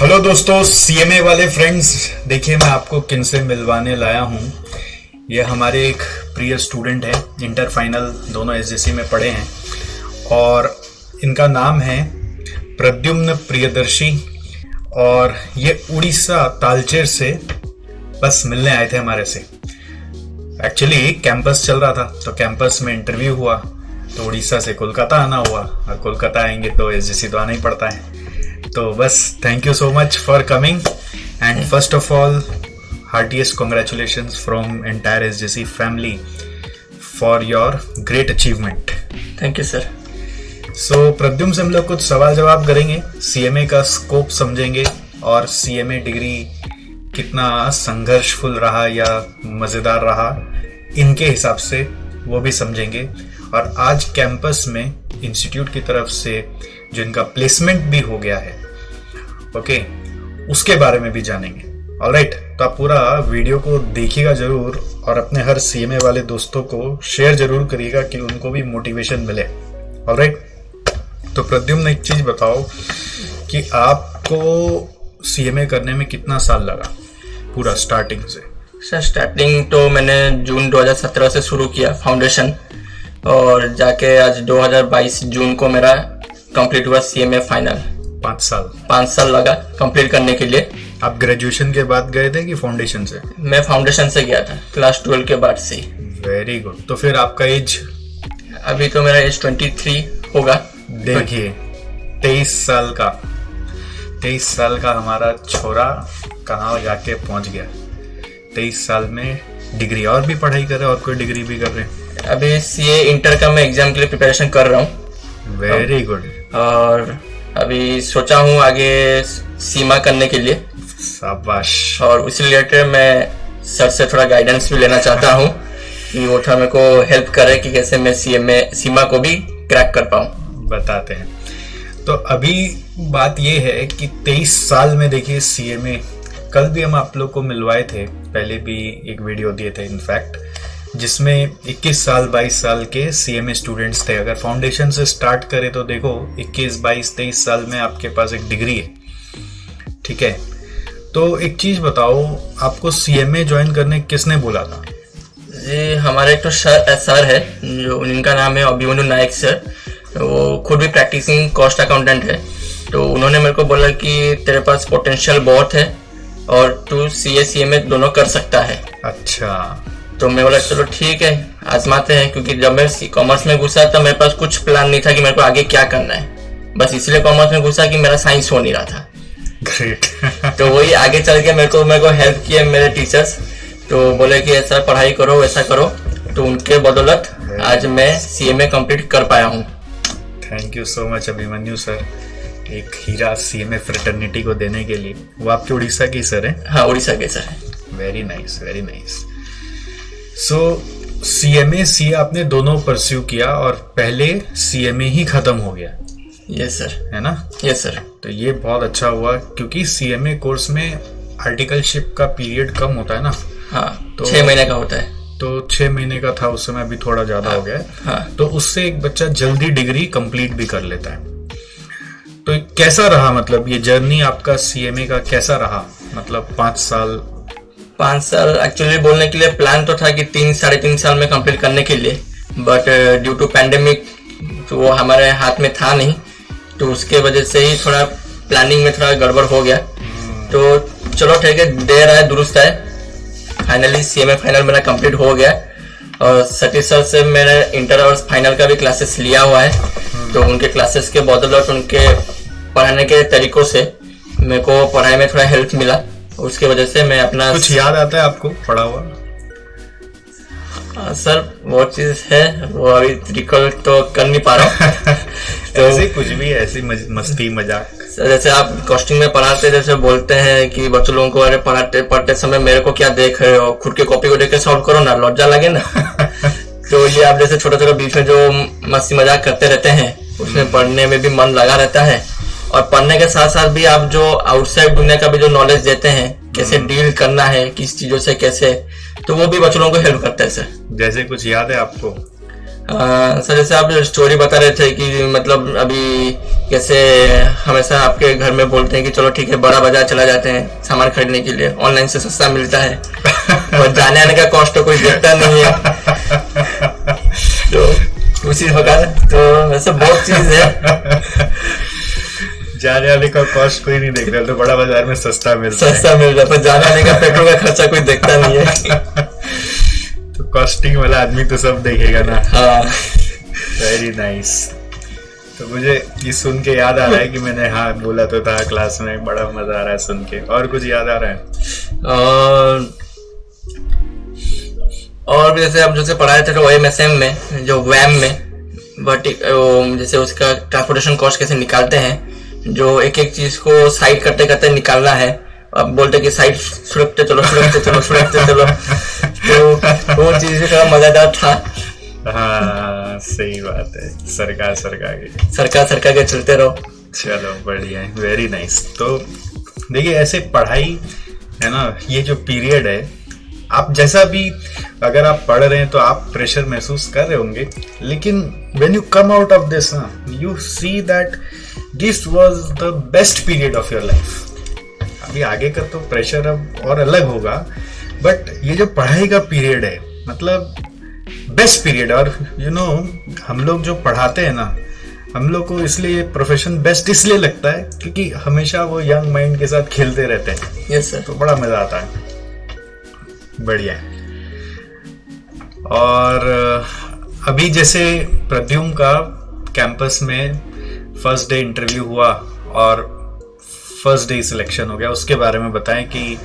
Hello दोस्तों, CMA वाले friends, देखिए मैं आपको किन से मिलवाने लाया हूँ। ये हमारे एक प्रिय स्टूडेंट है, इंटर फाइनल दोनों एसजेसी में पढ़े हैं और इनका नाम है प्रद्युम्न प्रियदर्शी और ये उड़ीसा तालचेर से बस मिलने आए थे हमारे से। एक्चुअली कैंपस चल रहा था तो कैंपस में इंटरव्यू हुआ तो उड़ीसा से कोलकाता आना हुआ और कोलकाता आएंगे तो एसजेसी तो आना ही पड़ता है। तो बस thank you so much for coming and first of all heartiest congratulations from entire SJC family for your great achievement. Thank you sir. So Pradyumna से हम लोग कुछ सवाल जवाब करेंगे, सीएमए का स्कोप समझेंगे और सीएमए डिग्री कितना संघर्षफुल रहा या मज़ेदार रहा इनके हिसाब से वो भी समझेंगे। और आज कैंपस में इंस्टीट्यूट की तरफ से जो इनका प्लेसमेंट भी हो गया है, ओके, उसके बारे में भी जानेंगे। ऑलराइट, तो आप पूरा वीडियो को देखिएगा जरूर और अपने हर सीएमए वाले दोस्तों को शेयर जरूर करिएगा कि उनको भी मोटिवेशन मिले। ऑलराइट, तो प्रद्युम्न एक चीज बताओ कि आपको सीएमए करने में कितना साल लगा पूरा स्टार्टिंग से? सर स्टार्टिंग तो मैंने जून 2017 से शुरू किया फाउंडेशन और जाके आज 2022 जून को मेरा कंप्लीट हुआ सीएमए फाइनल। 5 साल लगा कंप्लीट करने के लिए। आप ग्रेजुएशन के बाद गए थे कि फाउंडेशन से? मैं फाउंडेशन से गया था क्लास 12 के बाद से। Very good. तो फिर आपका एज? अभी तो मेरा एज 23 होगा। देखिए 23 साल का हमारा छोरा कहाँ जाके पहुंच गया। 23 साल में डिग्री और भी पढ़ाई कर रहे हैं और कोई डिग्री भी कर रहे हैं? अभी सीए इंटर का मैं एग्जाम के लिए प्रिपरेशन कर रहा हूँ। Very good. और अभी सोचा हूँ आगे सीमा करने के लिए। शाबाश। और उसी रिलेटेड मैं सर से थोड़ा गाइडेंस भी लेना चाहता हूँ कि वो थोड़ा मेरे को हेल्प करे कि कैसे मैं सीमा को भी क्रैक कर पाऊँ। बताते हैं। तो अभी बात ये है कि 23 साल में देखिए सीएमए, कल भी हम आप लोग को मिलवाए थे, पहले भी एक वीडियो दिए थे इनफैक्ट, जिसमें 21 साल 22 साल के सीएमए स्टूडेंट्स थे। अगर फाउंडेशन से स्टार्ट करें तो देखो 21 22 23 साल में आपके पास एक डिग्री है, ठीक है। तो एक चीज बताओ, आपको सीएमए ज्वाइन करने किसने बोला था? जी हमारे एक तो सर है जो, उनका नाम है अभिमन्यु नायक सर। वो खुद भी प्रैक्टिसिंग कॉस्ट अकाउंटेंट है। तो उन्होंने मेरे को बोला कि तेरे पास पोटेंशियल बहुत है और तू सीएमए दोनों कर सकता है। अच्छा। तो मैं बोला चलो ठीक है आजमाते हैं, क्योंकि जब मैं कॉमर्स में घुसा तो मेरे पास कुछ प्लान नहीं था कि मेरे को आगे क्या करना है। बस इसलिए कॉमर्स में घुसा कि मेरा साइंस हो नहीं रहा था। ग्रेट। तो वही आगे चल के मेरे को हेल्प किए मेरे टीचर्स। तो बोले कि ऐसा पढ़ाई करो वैसा करो, तो उनके बदौलत आज मैं सीएमए कंप्लीट कर पाया हूँ। Thank you so much Abhimanyu sir, एक हीरा सीएमए फ्रेटर्निटी को देने के लिए। वो आपके उड़ीसा के सर हैं? हाँ उड़ीसा के sir. Very nice, very nice. So CMA CA आपने दोनों परस्यू किया और पहले सीएमए ही खत्म हो गया। Yes sir. है ना? Yes sir. तो ये बहुत अच्छा हुआ क्योंकि सीएमए कोर्स में आर्टिकलशिप का पीरियड कम होता है ना। हाँ तो 6 महीने का होता है। तो 6 महीने का था उस समय, अभी थोड़ा ज्यादा हो गया है। हाँ। तो उससे एक बच्चा जल्दी डिग्री कंप्लीट भी कर लेता है। तो कैसा रहा, मतलब ये जर्नी आपका सीएमए का कैसा रहा? मतलब 5 साल एक्चुअली बोलने के लिए प्लान तो था कि 3-3.5 साल में कंप्लीट करने के लिए, बट ड्यू टू पैंडेमिक तो वो हमारे हाथ में था नहीं, तो उसके वजह से ही थोड़ा प्लानिंग में थोड़ा गड़बड़ हो गया। तो चलो ठीक है, देर आए दुरुस्त आए, फाइनली सीएमए फाइनल मेरा कंप्लीट हो गया। और सतीश सर से मैंने इंटर और फाइनल का भी क्लासेस लिया हुआ है। तो उनके क्लासेस के बदौलत उनके पढ़ाने के तरीकों से मेरे को पढ़ाई में थोड़ा हेल्प मिला। उसके वजह से मैं अपना कुछ याद आता है आपको पढ़ा हुआ? सर वो चीज है, वो अभी रिकॉल तो कर नहीं पा रहा हूँ। तो ऐसे कुछ भी, ऐसी मस्ती मजाक? सर जैसे आप कॉस्टिंग में पढ़ाते जैसे बोलते हैं कि बच्चों लोगों को अरे पढ़ते समय मेरे को क्या देख रहे हो, खुद के कॉपी को देख के सॉल्व करो ना, लज्जा लगे ना। तो ये आप जैसे छोटे छोटे बीच में जो मस्ती मजाक करते रहते हैं उसमें पढ़ने में भी मन लगा रहता है। और पढ़ने के साथ साथ भी आप जो आउटसाइड दुनिया का भी जो नॉलेज देते हैं, कैसे डील करना है किस चीजों से कैसे, तो वो भी बच्चों को हेल्प करता है सर। जैसे कुछ याद है आपको? सर जैसे आप स्टोरी बता रहे थे कि मतलब अभी कैसे हमेशा आपके घर में बोलते हैं कि चलो ठीक है बड़ा बाजार चला जाते हैं सामान खरीदने के लिए, ऑनलाइन से सस्ता मिलता है और जाने आने का कॉस्ट तो कोई देखता नहीं है। तो उसी होगा, तो वैसे बहुत चीज है। जाने आने का कॉस्ट कोई नहीं देखता, तो बड़ा बाजार में सस्ता मिल जाता है, जाने आने का पेट्रोल का खर्चा कोई देखता नहीं है। तो कॉस्टिंग वाला आदमी तो सब देखेगा ना। हाँ, वेरी नाइस। तो मुझे ये सुन के याद आ रहा है कि मैंने हाँ बोला तो था क्लास में, बड़ा मजा आ रहा है सुन के। और कुछ याद आ रहा है? और भी जैसे आप जैसे पढ़ाए थे तो OMSM में जो वैम में जैसे उसका ट्रांसपोर्टेशन कॉस्ट कैसे निकालते हैं, जो एक एक चीज को साइड करते करते निकालना है। अब बोलते कि साइड सुरखते चलो तो वो चीज थोड़ा मजेदार था। हाँ सही बात है, सरका के चलते रहो। चलो बढ़िया है, वेरी नाइस। तो देखिए ऐसे पढ़ाई है ना, ये जो पीरियड है, आप जैसा भी अगर आप पढ़ रहे हैं तो आप प्रेशर महसूस कर रहे होंगे, लेकिन when you come out of this ना, you see that this was the best period of your life. अभी आगे का तो प्रेशर अब और अलग होगा, बट ये जो पढ़ाई का पीरियड है मतलब बेस्ट पीरियड। और यू नो हम लोग जो पढ़ाते हैं ना, हम लोग को इसलिए प्रोफेशन बेस्ट इसलिए लगता है क्योंकि हमेशा वो यंग माइंड के साथ खेलते रहते हैं। Yes sir. तो बड़ा मजा आता है, बढ़िया है। और अभी जैसे प्रद्युम्न का कैंपस में फर्स्ट डे इंटरव्यू हुआ और फर्स्ट डे सिलेक्शन हो गया, उसके बारे में बताएं कि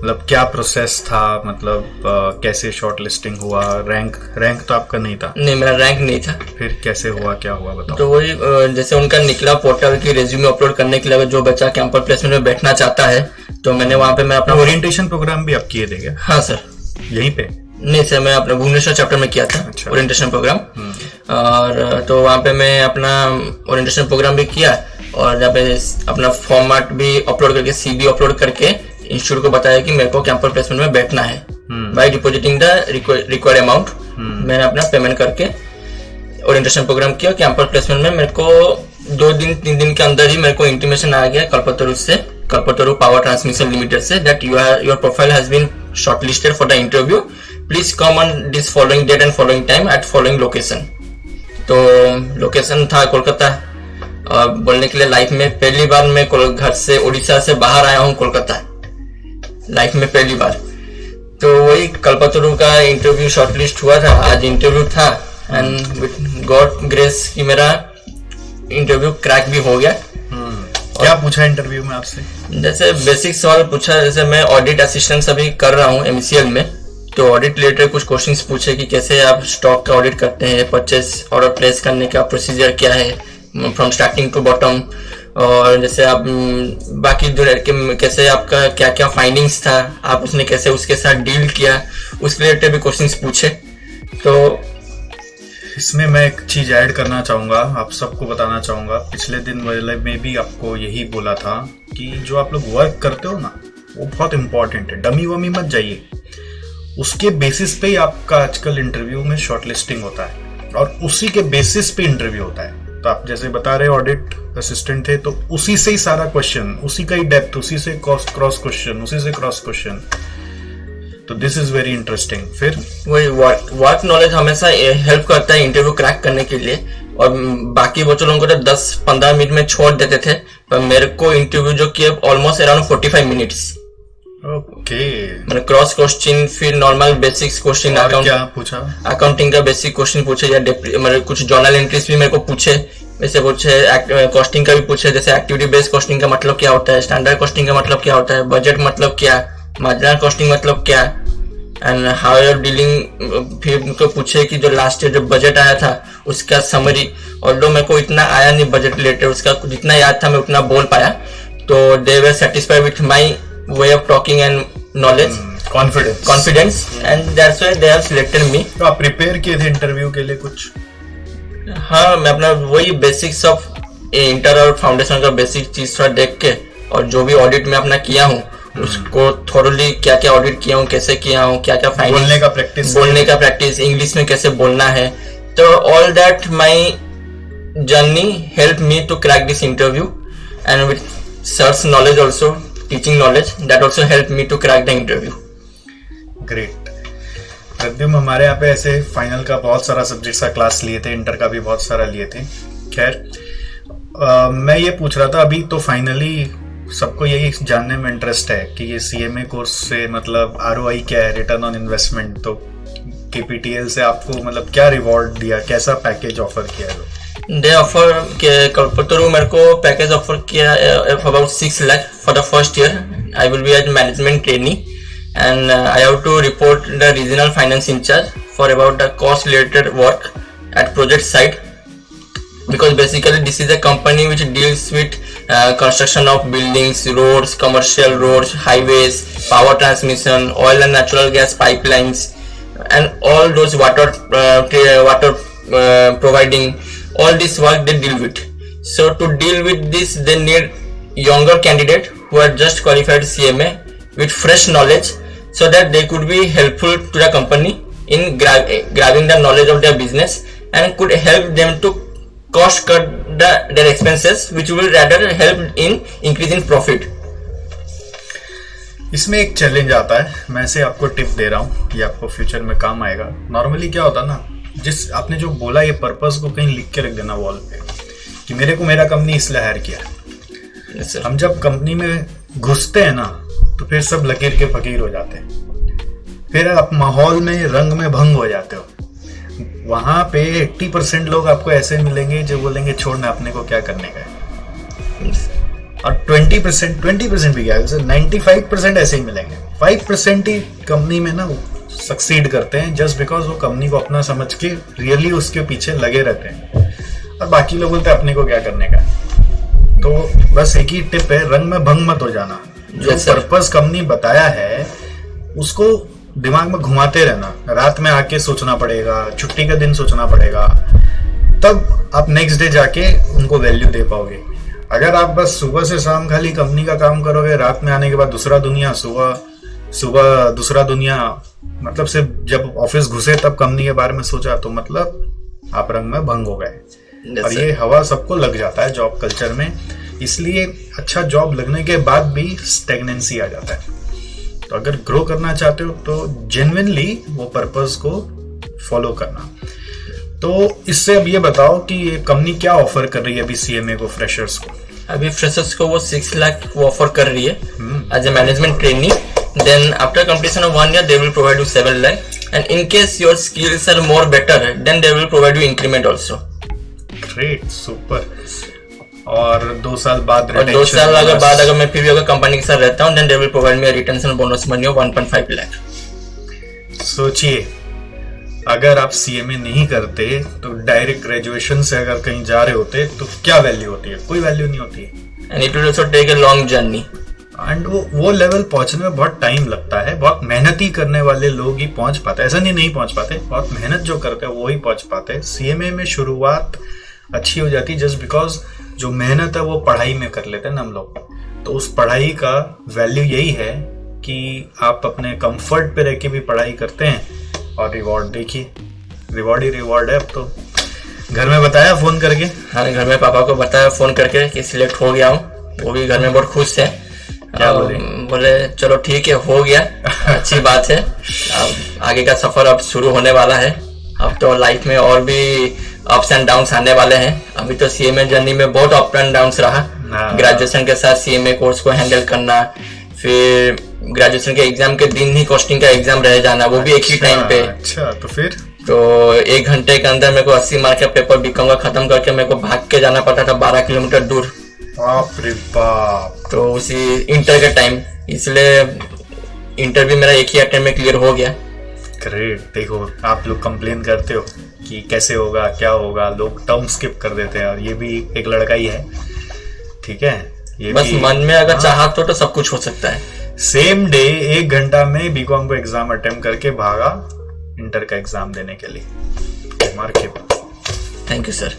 मतलब क्या प्रोसेस था, मतलब कैसे शॉर्ट लिस्टिंग हुआ। रैंक तो आपका नहीं था? नहीं, मेरा रैंक नहीं था। फिर कैसे हुआ, क्या हुआ बताओ। तो वही जैसे उनका निकला पोर्टल की रेज्यूमे अपलोड करने के लिए, जो बच्चा कैंपस प्लेसमेंट में बैठना चाहता है, तो मैंने वहाँ पे मैं अपना ओरिएंटेशन प्रोग्राम भी आप किए थे क्या? हाँ सर। यहीं पे? नहीं सर, मैं अपने भुवनेश्वर चैप्टर में किया था ओरिएंटेशन प्रोग्राम। और तो वहाँ पे मैं अपना ओरिएंटेशन प्रोग्राम भी किया और जहाँ पे अपना फॉर्मेट भी अपलोड करके, CV अपलोड करके इंस्टीट्यूट को बताया कि मेरे को कैंपस प्लेसमेंट में बैठना है। By depositing the required amount मैंने अपना पेमेंट करके ओरिएंटेशन प्रोग्राम किया। कैंपस प्लेसमेंट में मेरे को 2-3 दिन के अंदर ही मेरे को इंटीमेशन आ गया कल्पतरु पावर ट्रांसमिशन लिमिटेड से, that your profile has been shortlisted for the interview, please come on this following date and following time at following location. तो लोकेशन था कोलकाता। और बोलने के लिए लाइफ में पहली बार मैं घर से उड़ीसा से बाहर आया हूँ कोलकाता, लाइफ में पहली बार। तो वही कल्पतरु का इंटरव्यू शॉर्टलिस्ट हुआ था, आज इंटरव्यू था एंड विद गॉड ग्रेस कि मेरा इंटरव्यू क्रैक भी हो गया। क्या पूछा इंटरव्यू में आपसे? जैसे बेसिक सवाल पूछा, जैसे मैं ऑडिट असिस्टेंट अभी कर रहा हूँ MECL में, तो ऑडिट रिलेटेड कुछ क्वेश्चंस पूछे कि कैसे आप स्टॉक का ऑडिट करते हैं, परचेस ऑर्डर प्लेस करने का प्रोसीजर क्या है फ्रॉम स्टार्टिंग टू बॉटम, और जैसे आप बाकी जो कैसे आपका क्या क्या फाइंडिंग्स था, आप उसने कैसे उसके साथ डील किया, उसके रिलेटेड भी क्वेश्चंस पूछे। तो इसमें मैं एक चीज ऐड करना चाहूंगा, आप सबको बताना चाहूंगा। पिछले दिन वाले में भी आपको यही बोला था कि जो आप लोग वर्क करते हो ना, वो बहुत इंपॉर्टेंट है। डमी वमी मत जाइए, उसके बेसिस पे ही आपका आजकल इंटरव्यू में शॉर्टलिस्टिंग होता है और उसी के बेसिस पे इंटरव्यू होता है। तो आप जैसे बता रहे ऑडिट असिस्टेंट थे, तो उसी से ही सारा क्वेश्चन, उसी का ही डेप्थ, उसी से क्रॉस क्वेश्चन, उसी से क्रॉस क्वेश्चन। तो दिस इज वेरी इंटरेस्टिंग। फिर वही वर्क नॉलेज हमेशा हेल्प करता है इंटरव्यू क्रैक करने के लिए। और बाकी बच्चों लोगों को तो 10-15 मिनट में छोड़ देते थे, पर मेरे को इंटरव्यू जो किया ऑलमोस्ट अराउंड 45 मिनट्स। ओके। मैंने क्रॉस क्वेश्चन, फिर नॉर्मल बेसिक्स क्वेश्चन, क्या पूछा? अकाउंटिंग का बेसिक क्वेश्चन पूछे, या मेरे कुछ जर्नल एंट्रीज भी मेरे को पूछे, वैसे पूछे कॉस्टिंग का भी पूछे, जैसे एक्टिविटी बेस्ड कॉस्टिंग का मतलब क्या होता है, स्टैंडर्ड कॉस्टिंग का मतलब क्या होता है, बजट मतलब क्या, मार्जिनल कॉस्टिंग मतलब क्या, एंड हाउ यूर डीलिंग। फिर उनको पूछे कि जो लास्ट ईयर जो बजट आया था उसका समरी, ऑल्दो मेरे को इतना आया नहीं बजट रिलेटेड, उसका जितना याद था मैं उतना बोल पाया। तो they were satisfied with my way of talking and knowledge, confidence, and that's why they have selected me. तो आप प्रिपेयर किए थे इंटरव्यू के लिए कुछ? हाँ, मैं अपना वही बेसिक्स ऑफ इंटर और फाउंडेशन का बेसिक चीज थोड़ा देख के, और जो भी ऑडिट में अपना किया हूँ उसको थोड़ली क्या क्या ऑडिट किया हूँ, कैसे किया हूँ, क्या क्या फाइंडिंग, बोलने का प्रैक्टिस, इंग्लिश में कैसे बोलना है, तो all that my journey helped me to crack this interview, and with search knowledge also, teaching knowledge, that also helped me to crack the interview. Great. Pradyumna, हमारे यहाँ पे ऐसे फाइनल का बहुत सारा सब्जेक्ट्स का क्लास लिए थे, इंटर का भी बहुत सारा लिए थे। खैर, मैं ये पूछ रहा था, अभी तो फाइनली सबको यही जानने में इंटरेस्ट है कि ये CMA कोर्स से मतलब ROI क्या है, रिटर्न ऑन इन्वेस्टमेंट। तो KPTL से आपको मतलब क्या रिवॉर्ड दिया, कैसा पैकेज ऑफर किया है? दे ऑफर कल्पतरु मेरे को पैकेज ऑफर किया about 6 lakh for the first year. I will be as management trainee and I have to report the regional finance in charge for about the cost related work at project site, because basically this is a company which deals with construction of buildings, roads, commercial roads, highways, power transmission, oil and natural gas pipelines, and all those water providing, all this work they deal with. So to deal with this, they need younger candidate who are just qualified CMA with fresh knowledge, so that they could be helpful to the company in grabbing the knowledge of their business and could help them to cost cut their expenses, which will rather help in increasing profit. इसमें एक challenge आता है, मैं से आपको tip दे रहा हूँ, ये आपको फ्यूचर में काम आएगा। नॉर्मली क्या होता है ना, जिस आपने जो बोला ये पर्पस को कहीं लिख के रख देना वॉल पे कि मेरे को मेरा कंपनी इसलिए हायर किया। Yes, sir. हम जब कंपनी में घुसते हैं ना तो फिर सब लकीर के फकीर हो जाते हैं, फिर आप माहौल में रंग में भंग हो जाते हो। वहां पे 80% लोग आपको ऐसे मिलेंगे जो बोलेंगे छोड़ना, अपने को क्या करने का है। और 20% भी क्या है, 95% ऐसे ही मिलेंगे। 5% ही कंपनी में ना सक्सीड करते हैं जस्ट बिकॉज वो कंपनी को अपना समझ के रियली उसके पीछे लगे रहते हैं, और बाकी लोग बोलते हैं अपने को क्या करने का। तो बस एक ही टिप है, रंग में भंग मत हो जाना। जो पर्पस कंपनी बताया है उसको दिमाग में घुमाते रहना, रात में आके सोचना पड़ेगा, छुट्टी का दिन सोचना पड़ेगा, तब आप नेक्स्ट डे जाके उनको वैल्यू दे पाओगे। अगर आप बस सुबह से शाम खाली कंपनी का काम करोगे, रात में आने के बाद दूसरा दुनिया, सुबह दूसरा दुनिया, मतलब सिर्फ जब ऑफिस घुसे तब कंपनी के बारे में सोचा, तो मतलब आप रंग में भंग हो गए। और ये हवा सबको लग जाता है जॉब कल्चर में, इसलिए अच्छा जॉब लगने के बाद भी स्टेगनेंसी आ जाता है। तो अगर ग्रो करना चाहते हो तो जेन्युइनली वो पर्पस को फॉलो करना। तो इससे अब ये बताओ कि ये कंपनी क्या ऑफर कर रही है अभी CMA को, फ्रेशर्स को? अभी फ्रेशर्स को वो 6 लाख वो ऑफर कर रही है as a management trainee. Then after completion of 1 year they will provide you 7 lakh, and in case your skills are more better then they will provide you increment also. Great, super. और 2 साल बाद, और 2 साल अगर मैं फिर भी अगर कंपनी के साथ रहता हूँ, then they will provide me a retention bonus money of 1.5 lakh. सोचिए, अगर आप CMA नहीं करते तो डायरेक्ट ग्रेजुएशन से अगर कहीं जा रहे होते तो क्या वैल्यू होती है? कोई वैल्यू नहीं होती है। And it will also take a long journey. And वो लेवल पहुंचने में बहुत टाइम लगता है, बहुत मेहनत ही करने वाले लोग ही पहुंच पाते हैं। ऐसा नहीं पहुंच पाते, बहुत मेहनत जो करते हैं वो ही पहुंच पाते हैं। CMA में शुरुआत अच्छी हो जाती है जस्ट बिकॉज जो मेहनत है वो पढ़ाई में कर लेते हैं ना हम लोग। तो उस पढ़ाई का वैल्यू यही है कि आप अपने कंफर्ट पे रह के भी पढ़ाई करते हैं, और रिवॉर्ड देखिए, रिवॉर्ड ही रिवॉर्ड है। अब तो घर में बताया फोन करके? हाँ, घर में पापा को बताया फोन करके कि सिलेक्ट हो गया हूँ, वो भी घर में बहुत खुश थे। क्या बोले? बोले चलो ठीक है, हो गया, अच्छी बात है। अब आगे का सफर अब शुरू होने वाला है। अब तो लाइफ में और भी अप्स एंड डाउन्स आने वाले हैं। अभी तो CMA जर्नी में बहुत अप एंड डाउन्स रहा। ग्रेजुएशन के साथ CMA कोर्स को हैंडल करना, फिर ग्रेजुएशन के एग्जाम के दिन ही कॉस्टिंग का एग्जाम रह जाना, वो भी एक ही टाइम पे। अच्छा, तो फिर तो 1 घंटे के अंदर मेरे को 80 मार्क का पेपर बीकॉम का खत्म करके मेरे को भाग के जाना पड़ता था 12 किलोमीटर दूर। बाप रे बाप। तो उसी इंटर के टाइम, इसलिए इंटर भी मेरा एक ही अटेम्प्ट में क्लियर हो गया। ग्रेट। देखो, आप लोग कंप्लेन करते हो कि कैसे होगा, क्या होगा, लोग टर्म स्किप कर देते हैं, और ये भी एक लड़का ही है, ठीक है? ये बस मन में अगर चाहत हो तो सब कुछ हो सकता है। सेम डे 1 घंटा में बीकॉम का एग्जाम अटेम्प्ट करके भागा इंटर का एग्जाम देने के लिए। मार के thank you sir.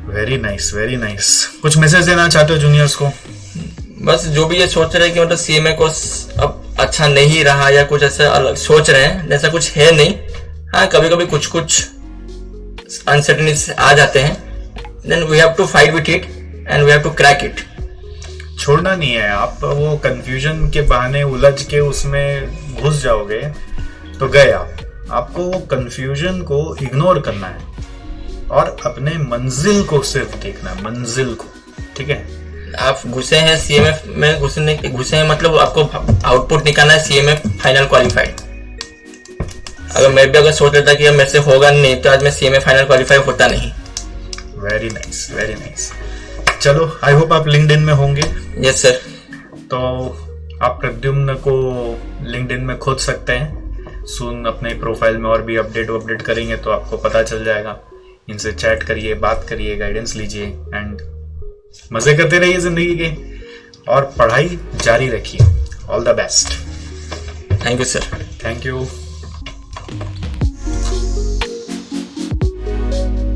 Very nice, very nice. कुछ मैसेज देना चाहते हो जूनियर्स को? बस जो भी ये सोच रहे हैं कि मतलब CMA कोर्स अब अच्छा नहीं रहा या कुछ ऐसा अलग सोच रहे हैं, ऐसा कुछ है नहीं। हाँ, कभी कभी कुछ अनसर्टेनिटीज आ जाते हैं, then we have to fight with it and we have to crack it. छोड़ना नहीं है। आप वो कंफ्यूजन के बहाने उलझ के उसमें घुस जाओगे तो गए आप। आपको वो कंफ्यूजन को इग्नोर करना है और अपने मंजिल को सिर्फ देखना है, मंजिल को। ठीक है, आप घुसे हैं सीएमएफ में, घुसे हैं मतलब आपको आउटपुट निकालना है सीएमएफ फाइनल क्वालिफाइड। अगर मैं भी अगर सोच रहा था कि मेरे से होगा नहीं तो आज मैं सीएमएफ फाइनल क्वालिफाई होता नहीं। Very nice, very nice. चलो, आई होप आप लिंक्डइन में होंगे। Yes sir. तो आप प्रद्युम्न को लिंक्डइन में खोज सकते हैं। सून अपने प्रोफाइल में और भी अपडेट करेंगे तो आपको पता चल जाएगा। इनसे चैट करिए, बात करिए, गाइडेंस लीजिए एंड मजे करते रहिए जिंदगी के और पढ़ाई जारी रखिए। All the best. Thank you sir. Thank you.